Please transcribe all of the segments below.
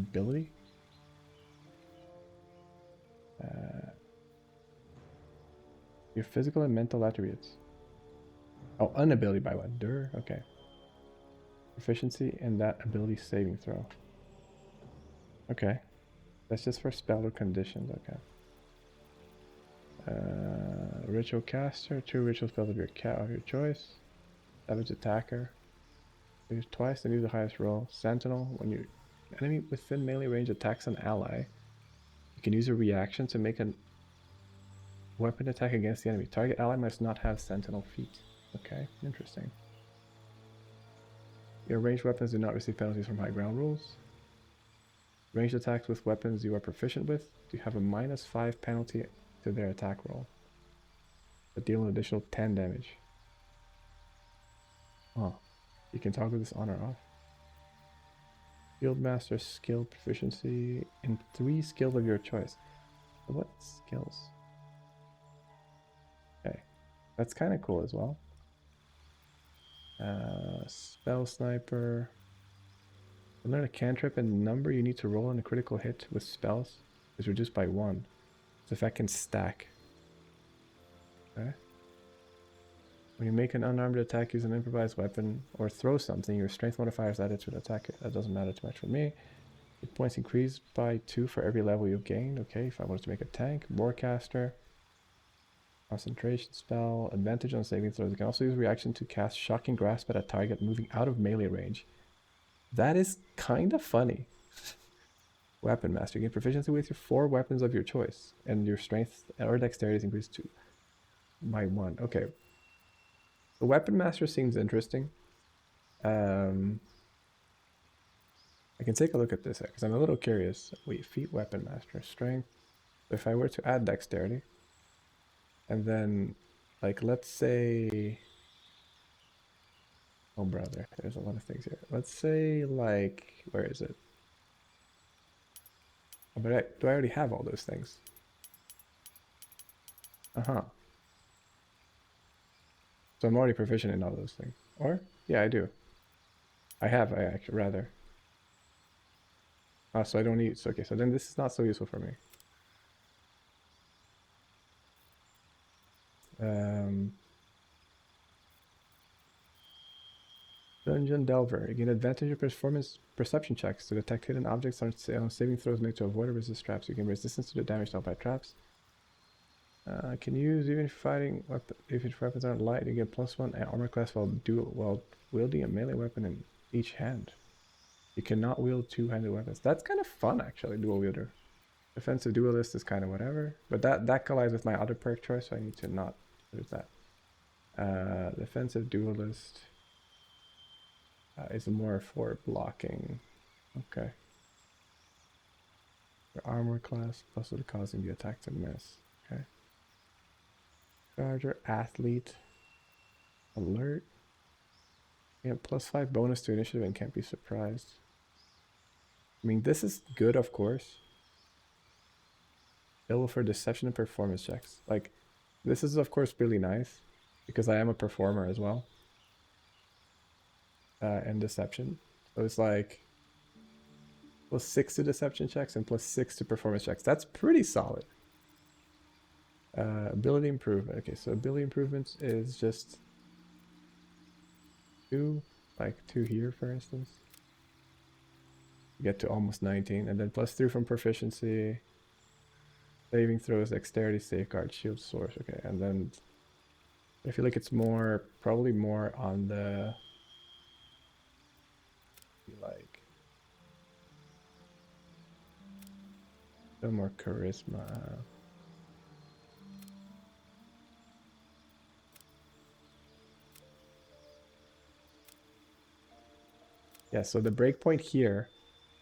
ability. Your physical and mental attributes. Oh, unability by one. Okay. Proficiency in that ability saving throw. Okay. That's just for spell or conditions. Okay. Ritual caster. 2 ritual spells of your choice. Savage attacker. Use twice and use the highest roll. Sentinel. When your enemy within melee range attacks an ally, you can use a reaction to make a weapon attack against the enemy. Target ally must not have sentinel feet. Okay, interesting. Your ranged weapons do not receive penalties from high ground rules. Ranged attacks with weapons you are proficient with do have a -5 penalty to their attack roll, but deal an additional 10 damage. Oh, you can toggle this on or off. Fieldmaster skill proficiency in 3 skills of your choice. What skills? Okay, that's kind of cool as well. Spell sniper. Learn a cantrip and number you need to roll on a critical hit with spells is reduced by 1. So if I can stack. Okay. When you make an unarmed attack, use an improvised weapon or throw something, your strength modifier is added to the attack. That doesn't matter too much for me. Hit points increase by 2 for every level you've gained. Okay, if I wanted to make a tank, Warcaster. Concentration spell, advantage on saving throws. You can also use reaction to cast Shocking Grasp at a target moving out of melee range. That is kind of funny. Weapon Master. You gain proficiency with your 4 weapons of your choice, and your strength or dexterity is increased by 1. Okay. The Weapon Master seems interesting. I can take a look at this because I'm a little curious. Wait, feat Weapon Master, strength. If I were to add dexterity, and then, like, let's say, oh brother, there's a lot of things here. Let's say, like, where is it? Oh, but do I already have all those things? Uh-huh. So I'm already proficient in all those things. Or? Yeah, I do. I actually, rather. Oh, so I don't need, so okay, so then this is not so useful for me. Dungeon Delver. You gain advantage of performance perception checks to detect hidden objects on saving throws made to avoid or resist traps. You gain resistance to the damage dealt by traps. Can use even if fighting if your weapons aren't light, you get +1 armor class while wielding a melee weapon in each hand. You cannot wield 2-handed weapons. That's kind of fun actually, dual wielder. Defensive duelist is kind of whatever, but that collides with my other perk choice, so I need to not use that. Defensive duelist is more for blocking. Okay. Your armor class plus the causing the attack to miss. Okay. Charger, athlete, alert. Yeah, +5 bonus to initiative and can't be surprised. I mean, this is good, of course. Available for deception and performance checks. Like, this is of course really nice because I am a performer as well. And deception. So it's like +6 to deception checks and +6 to performance checks. That's pretty solid. Ability improvement. Okay, so ability improvements is just 2, like 2 here, for instance. You get to almost 19, and then +3 from proficiency, saving throws, dexterity, safeguard, shield, source. Okay, and then I feel like it's more, probably more on the, like, no more charisma. Yeah, so the breakpoint here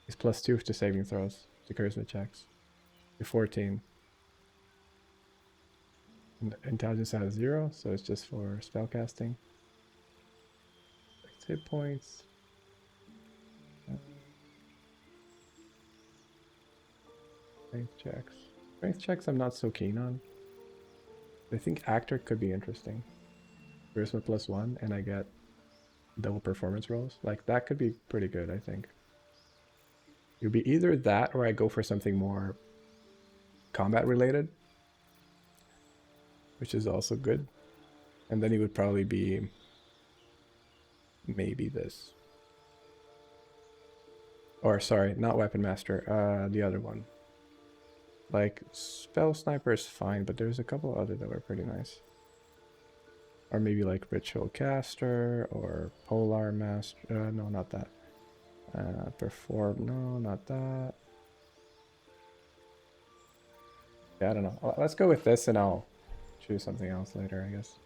is +2 to saving throws, to charisma checks. To 14. And intelligence has 0, so it's just for spellcasting. Hit points. Strength checks. Strength checks I'm not so keen on. I think actor could be interesting. Charisma +1, and I get double performance rolls. Like, that could be pretty good, I think. It would be either that or I go for something more combat related, which is also good. And then he would probably be maybe this. Or sorry, not Weapon Master, the other one. Like, Spell Sniper is fine, but there's a couple other that were pretty nice. Or maybe like Ritual Caster or Polar Master. No, not that. Perform. No, not that. Yeah, I don't know. Let's go with this and I'll choose something else later, I guess.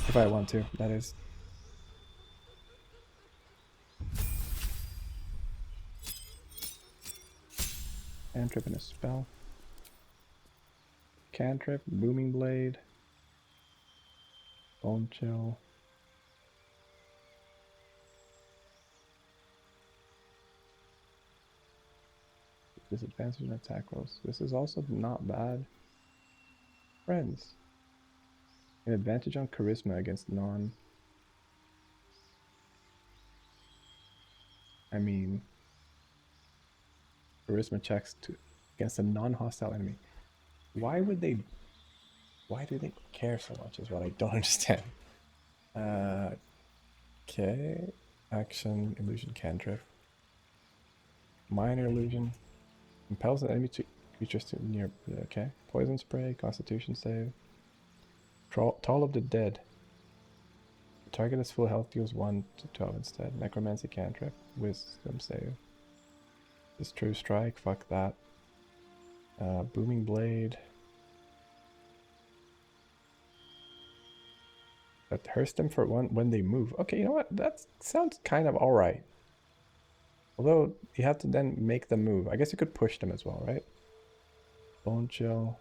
If I want to, that is. Cantrip and a spell. Cantrip, Booming Blade. Bone Chill. Disadvantage in attack rolls. This is also not bad. Friends. An advantage on charisma against non... I mean... charisma checks against a non-hostile enemy. Why would they... Why do they care so much is what I don't understand. Okay. Action, illusion, cantrip. Minor illusion. Compels an enemy to creatures to near... Okay. Poison spray, constitution save. Toll of the Dead. The target is full health, deals 1 to 12 instead. Necromancy cantrip. Wisdom save. This True Strike, fuck that. Booming Blade. That hurts them for one when they move. Okay, you know what? That sounds kind of alright. Although, you have to then make them move. I guess you could push them as well, right? Bone Chill.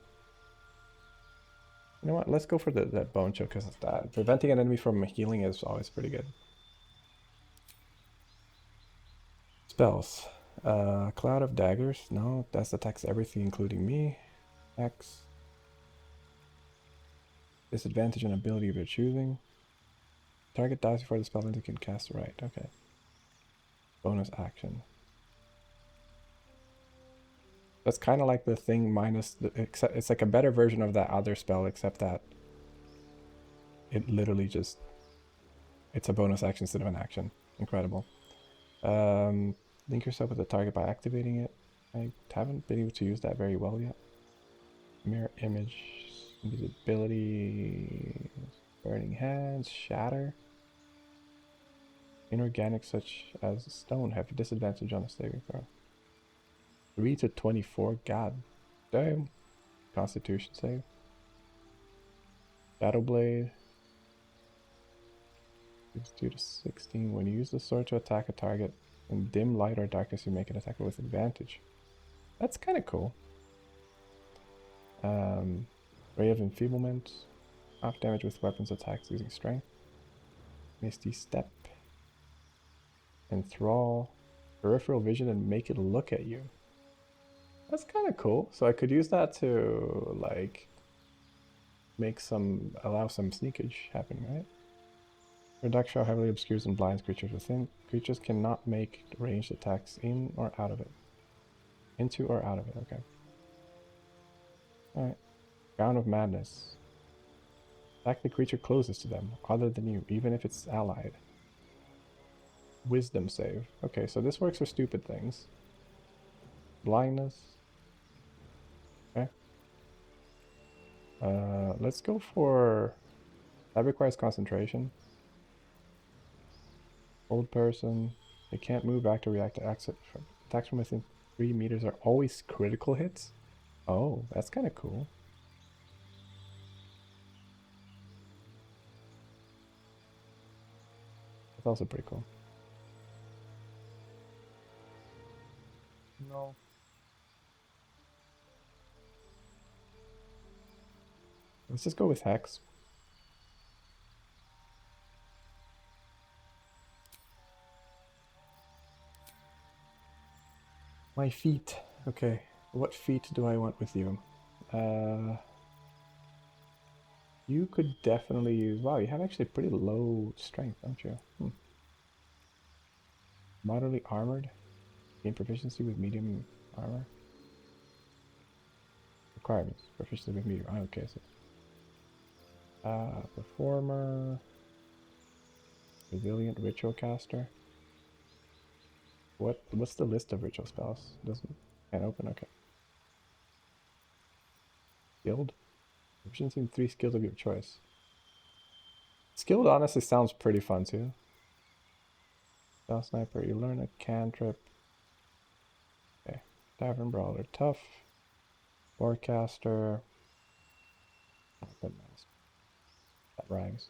You know what? Let's go for that Bone Chill because of that. Preventing an enemy from healing is always pretty good. Spells. Cloud of Daggers. No, that attacks everything including me. X. Disadvantage on ability of your choosing. Target dies before the spell ends, you can cast it right. Okay. Bonus action. That's kind of like the thing minus the... Except it's like a better version of that other spell, except that it literally just... It's a bonus action instead of an action. Incredible. Link yourself with the target by activating it. I haven't been able to use that very well yet. Mirror image, invisibility, burning hands, shatter. Inorganic such as stone have a disadvantage on a saving throw. 3 to 24, god damn. Constitution save. Shadow Blade. Gives 2 to 16. When you use the sword to attack a target in dim light or darkness, you make an attack with advantage. That's kind of cool. Ray of Enfeeblement. Half damage with weapons attacks using strength. Misty Step. Enthrall. Peripheral vision and make it look at you. That's kind of cool. So I could use that to like allow some sneakage happen, right? Your dark shadow heavily obscures and blinds creatures within. Creatures cannot make ranged attacks in or out of it. Into or out of it, okay. Alright. Gown of Madness. Attack the creature closest to them, other than you, even if it's allied. Wisdom save. Okay, so this works for stupid things. Blindness. Okay. Let's go for... That requires concentration. Old person. They can't move, act, or react to attacks from within 3 meters are always critical hits. Oh, that's kind of cool. That's also pretty cool. No. Let's just go with Hex. My feet. Okay. What feat do I want with you? You could definitely use... Wow, you have actually pretty low strength, don't you? Moderately armored. Gain proficiency with medium armor. Requirements. Proficiency with medium. Oh, okay, so performer. Resilient ritual caster. What's the list of ritual spells? Doesn't can't open, okay. Skilled? Proficiency in 3 skills of your choice. Skilled honestly sounds pretty fun too. Spell sniper, you learn a cantrip. Okay. Tavern brawler, tough. Forecaster. Weapon master. That rhymes.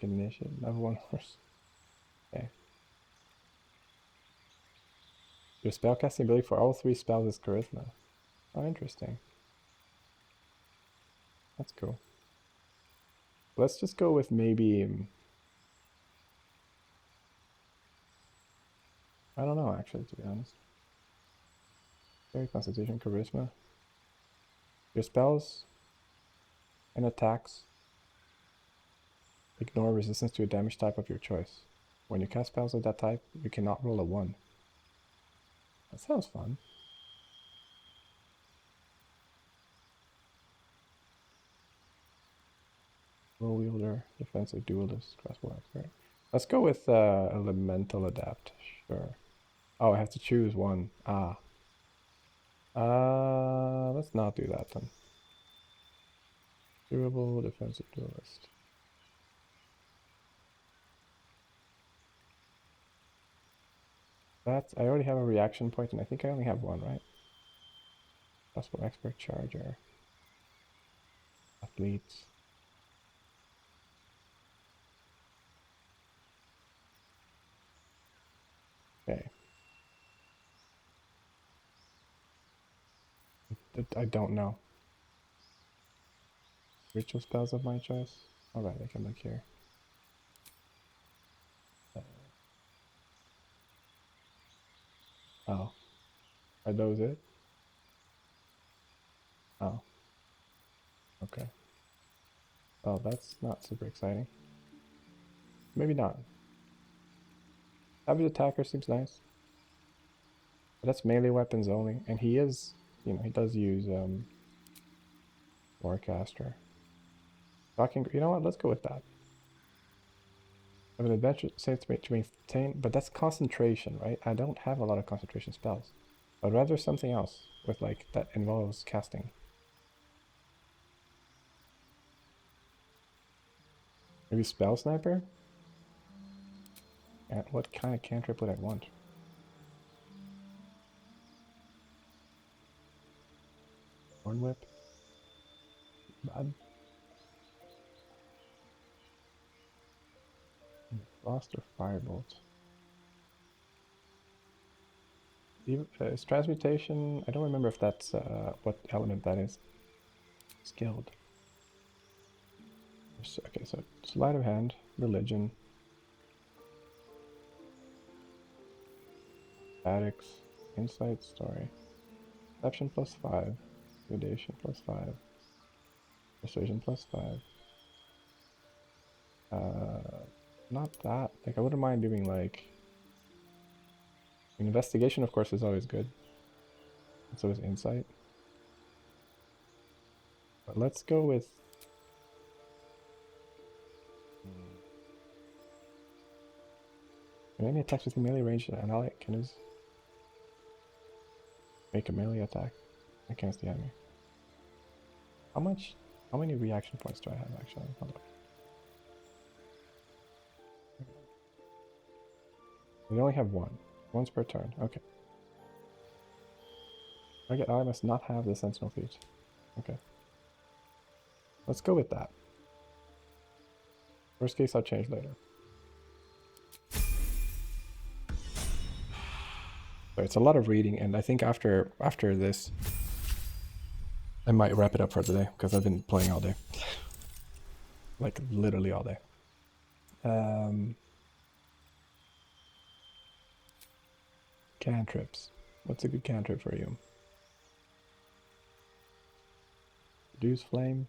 Ignition, level 1 horse. Okay. Your spellcasting ability for all 3 spells is charisma. Oh, interesting. That's cool. Let's just go with maybe... I don't know, actually, to be honest. Very Constitution, Charisma. Your spells and attacks ignore resistance to a damage type of your choice. When you cast spells of that type, you cannot roll a 1. That sounds fun. Roll wielder, defensive duelist, crossbow expert. Let's go with elemental adapt. Sure. Oh, I have to choose one. Ah. Let's not do that then. Durable, defensive duelist. That's, I already have a reaction point, and I think I only have one, right? Crossbow expert, charger, athletes. Okay. I don't know. Ritual spells of my choice? Alright, I can look here. Oh. Are those it? Oh. Okay. Oh, that's not super exciting. Maybe not. Savage attacker seems nice. But that's melee weapons only. And he is, you know, he does use Warcaster. Shocking, you know what? Let's go with that. I have an adventure safe to maintain, but that's concentration, right? I don't have a lot of concentration spells. I'd rather something else with like that involves casting. Maybe spell sniper? And what kind of cantrip would I want? Horn whip? Bad. Frost or firebolt? Is transmutation? I don't remember if that's what element that is. Skilled. Okay, so sleight of hand, religion, addicts, insight, story, perception +5, intimidation +5, persuasion +5. Not that. Like I wouldn't mind doing like. Investigation, of course, is always good. And so is insight. But let's go with. Any attacks with melee range and ally can his make a melee attack against the enemy. How many reaction points do I have actually? Hold on. We only have one. Once per turn. Okay. I must not have the sentinel feat. Okay. Let's go with that. Worst case, I'll change later. So it's a lot of reading, and I think after this, I might wrap it up for today because I've been playing all day, like literally all day. Cantrips. What's a good cantrip for you? Reduce flame.